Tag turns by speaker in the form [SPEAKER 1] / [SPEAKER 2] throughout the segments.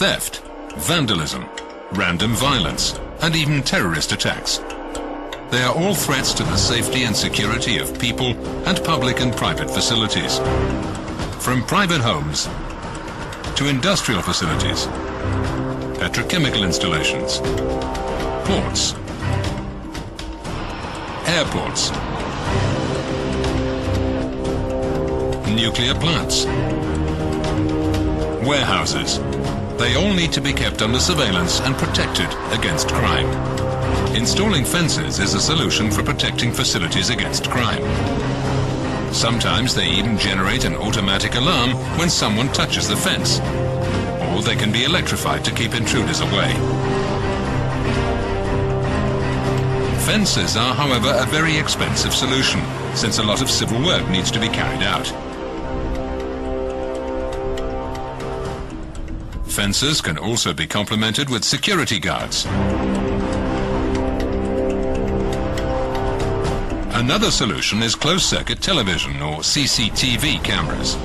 [SPEAKER 1] theft, vandalism, random violence, and even terrorist attacks. They are all threats to the safety and security of people and public and private facilities. From private homes to industrial facilities, petrochemical installations, ports, airports, nuclear plants, warehouses. They all need to be kept under surveillance and protected against crime. Installing fences is a solution for protecting facilities against crime. Sometimes they even generate an automatic alarm when someone touches the fence, or they can be electrified to keep intruders away. Fences are, however, a very expensive solution, since a lot of civil work needs to be carried out. Fences can also be complemented with security guards. Another solution is closed-circuit television or CCTV cameras.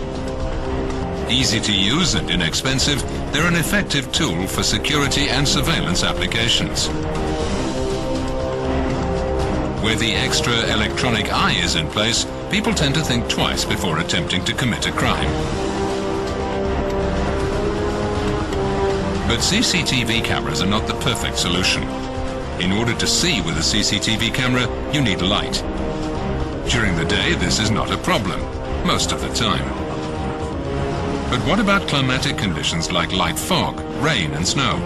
[SPEAKER 1] Easy to use and inexpensive, they're an effective tool for security and surveillance applications. Where the extra electronic eye is in place, people tend to think twice before attempting to commit a crime. But CCTV cameras are not the perfect solution. In order to see with a CCTV camera, you need light. During the day, this is not a problem, most of the time. But what about climatic conditions like light fog, rain and snow?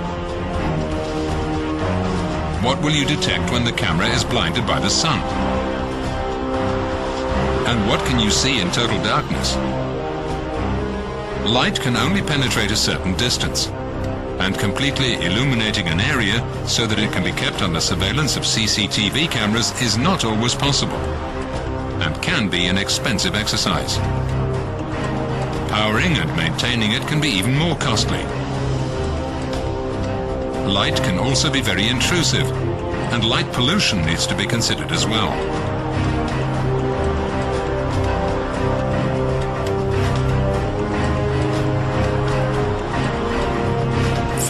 [SPEAKER 1] What will you detect when the camera is blinded by the sun? And what can you see in total darkness? Light can only penetrate a certain distance, and completely illuminating an area so that it can be kept under surveillance of CCTV cameras is not always possible, and can be an expensive exercise. Powering and maintaining it can be even more costly. Light can also be very intrusive, and light pollution needs to be considered as well.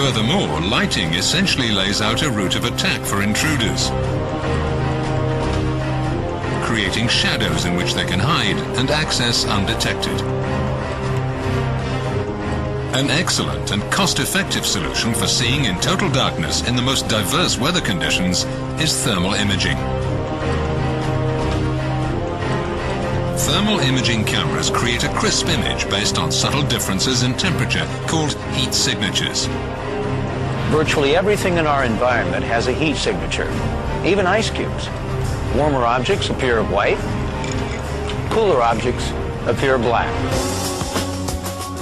[SPEAKER 1] Furthermore, lighting essentially lays out a route of attack for intruders, creating shadows in which they can hide and access undetected. An excellent and cost-effective solution for seeing in total darkness in the most diverse weather conditions is thermal imaging. Thermal imaging cameras create a crisp image based on subtle differences in temperature called heat signatures.
[SPEAKER 2] Virtually everything in our environment has a heat signature, even ice cubes. Warmer objects appear white, cooler objects appear black.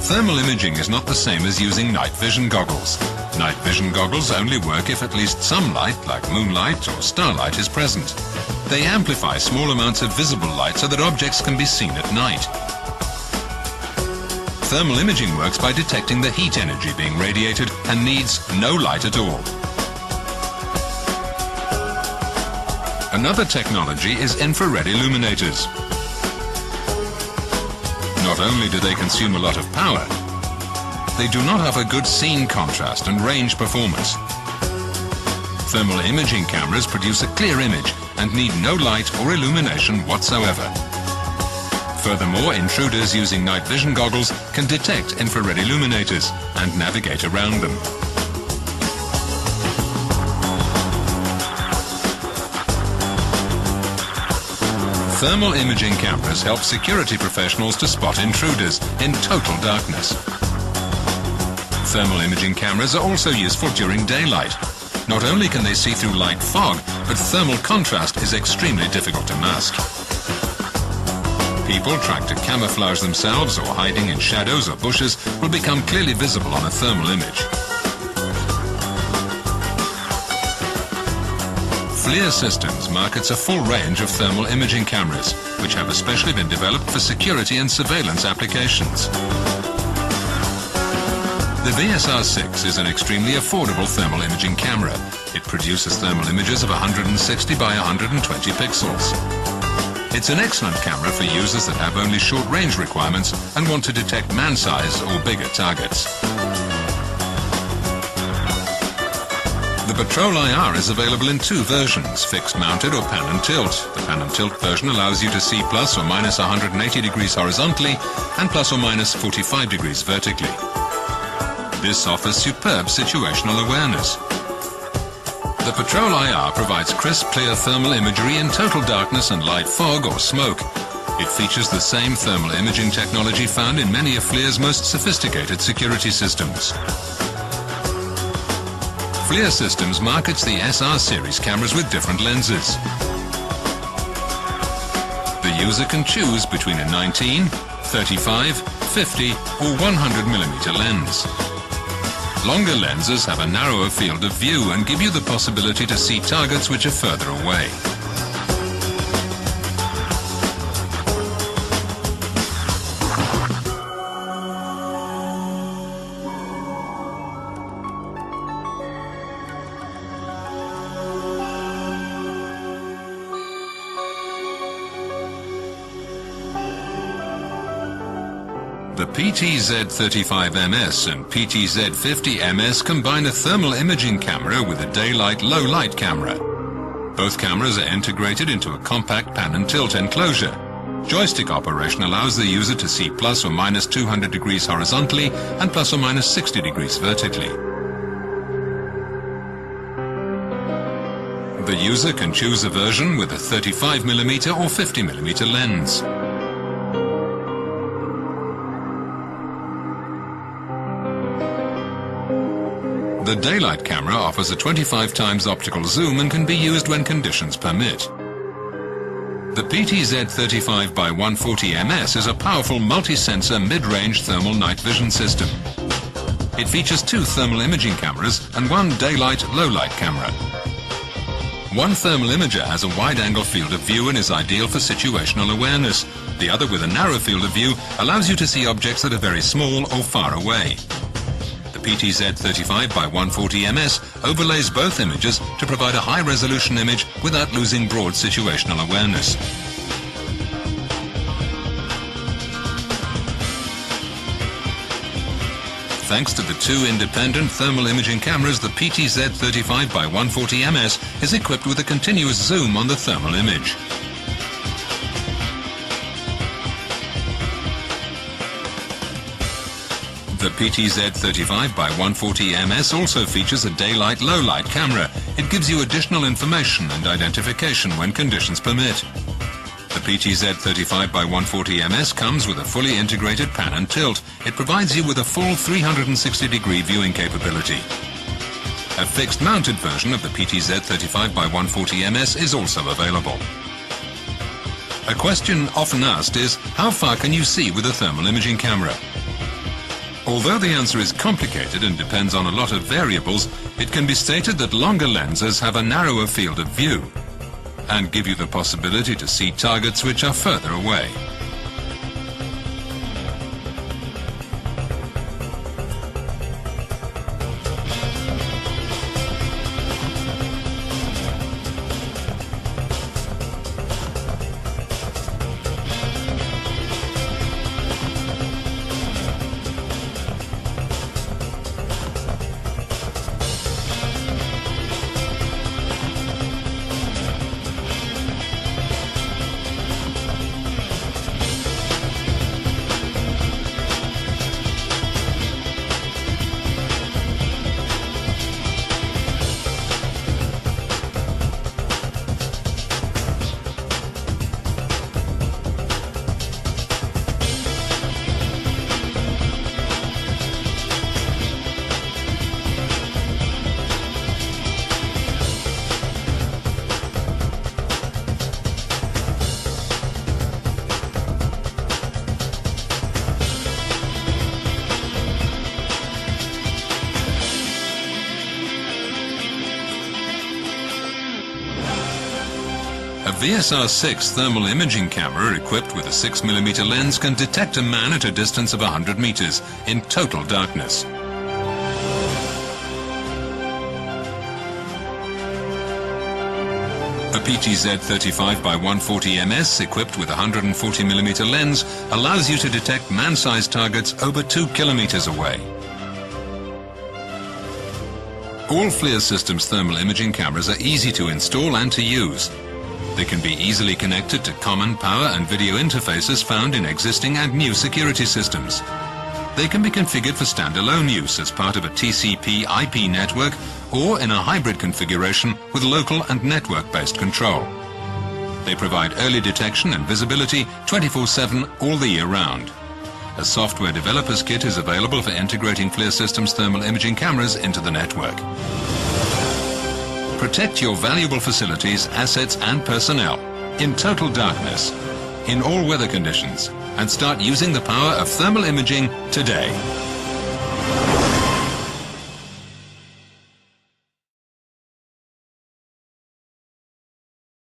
[SPEAKER 1] Thermal imaging is not the same as using night vision goggles. Night vision goggles only work if at least some light, like moonlight or starlight, is present. They amplify small amounts of visible light so that objects can be seen at night. Thermal imaging works by detecting the heat energy being radiated and needs no light at all. Another technology is infrared illuminators. Not only do they consume a lot of power, they do not have a good scene contrast and range performance. Thermal imaging cameras produce a clear image and need no light or illumination whatsoever. Furthermore, intruders using night vision goggles can detect infrared illuminators and navigate around them. Thermal imaging cameras help security professionals to spot intruders in total darkness. Thermal imaging cameras are also useful during daylight. Not only can they see through light fog, but thermal contrast is extremely difficult to mask. People trying to camouflage themselves or hiding in shadows or bushes will become clearly visible on a thermal image. FLIR Systems markets a full range of thermal imaging cameras, which have especially been developed for security and surveillance applications. The VSR6 is an extremely affordable thermal imaging camera. It produces thermal images of 160 by 120 pixels. It's an excellent camera for users that have only short range requirements and want to detect man-size or bigger targets. Patrol IR is available in two versions, fixed mounted or pan and tilt. The pan and tilt version allows you to see plus or minus 180 degrees horizontally and plus or minus 45 degrees vertically. This offers superb situational awareness. The Patrol IR provides crisp, clear thermal imagery in total darkness and light fog or smoke. It features the same thermal imaging technology found in many of FLIR's most sophisticated security systems. FLIR Systems markets the SR series cameras with different lenses. The user can choose between a 19, 35, 50 or 100mm lens. Longer lenses have a narrower field of view and give you the possibility to see targets which are further away. The PTZ35MS and PTZ50MS combine a thermal imaging camera with a daylight low-light camera. Both cameras are integrated into a compact pan and tilt enclosure. Joystick operation allows the user to see plus or minus 200 degrees horizontally and plus or minus 60 degrees vertically. The user can choose a version with a 35mm or 50mm lens. The daylight camera offers a 25 times optical zoom and can be used when conditions permit. The PTZ35x140MS is a powerful multi-sensor mid-range thermal night vision system. It features two thermal imaging cameras and one daylight low-light camera. One thermal imager has a wide-angle field of view and is ideal for situational awareness. The other, with a narrow field of view, allows you to see objects that are very small or far away. The PTZ35x140MS overlays both images to provide a high-resolution image without losing broad situational awareness. Thanks to the two independent thermal imaging cameras, the PTZ35x140MS is equipped with a continuous zoom on the thermal image. The PTZ35x140MS also features a daylight low-light camera. It gives you additional information and identification when conditions permit. The PTZ35x140MS comes with a fully integrated pan and tilt. It provides you with a full 360-degree viewing capability. A fixed-mounted version of the PTZ35x140MS is also available. A question often asked is, how far can you see with a thermal imaging camera? Although the answer is complicated and depends on a lot of variables, it can be stated that longer lenses have a narrower field of view and give you the possibility to see targets which are further away. A VSR-6 thermal imaging camera equipped with a 6mm lens can detect a man at a distance of 100 meters in total darkness. A PTZ35x140MS equipped with a 140mm lens allows you to detect man-sized targets over 2 kilometers away. All FLIR Systems thermal imaging cameras are easy to install and to use. They can be easily connected to common power and video interfaces found in existing and new security systems. They can be configured for standalone use as part of a TCP/IP network or in a hybrid configuration with local and network-based control. They provide early detection and visibility 24/7 all the year round. A software developer's kit is available for integrating FLIR Systems thermal imaging cameras into the network. Protect your valuable facilities, assets and personnel in total darkness, in all weather conditions, and start using the power of thermal imaging today.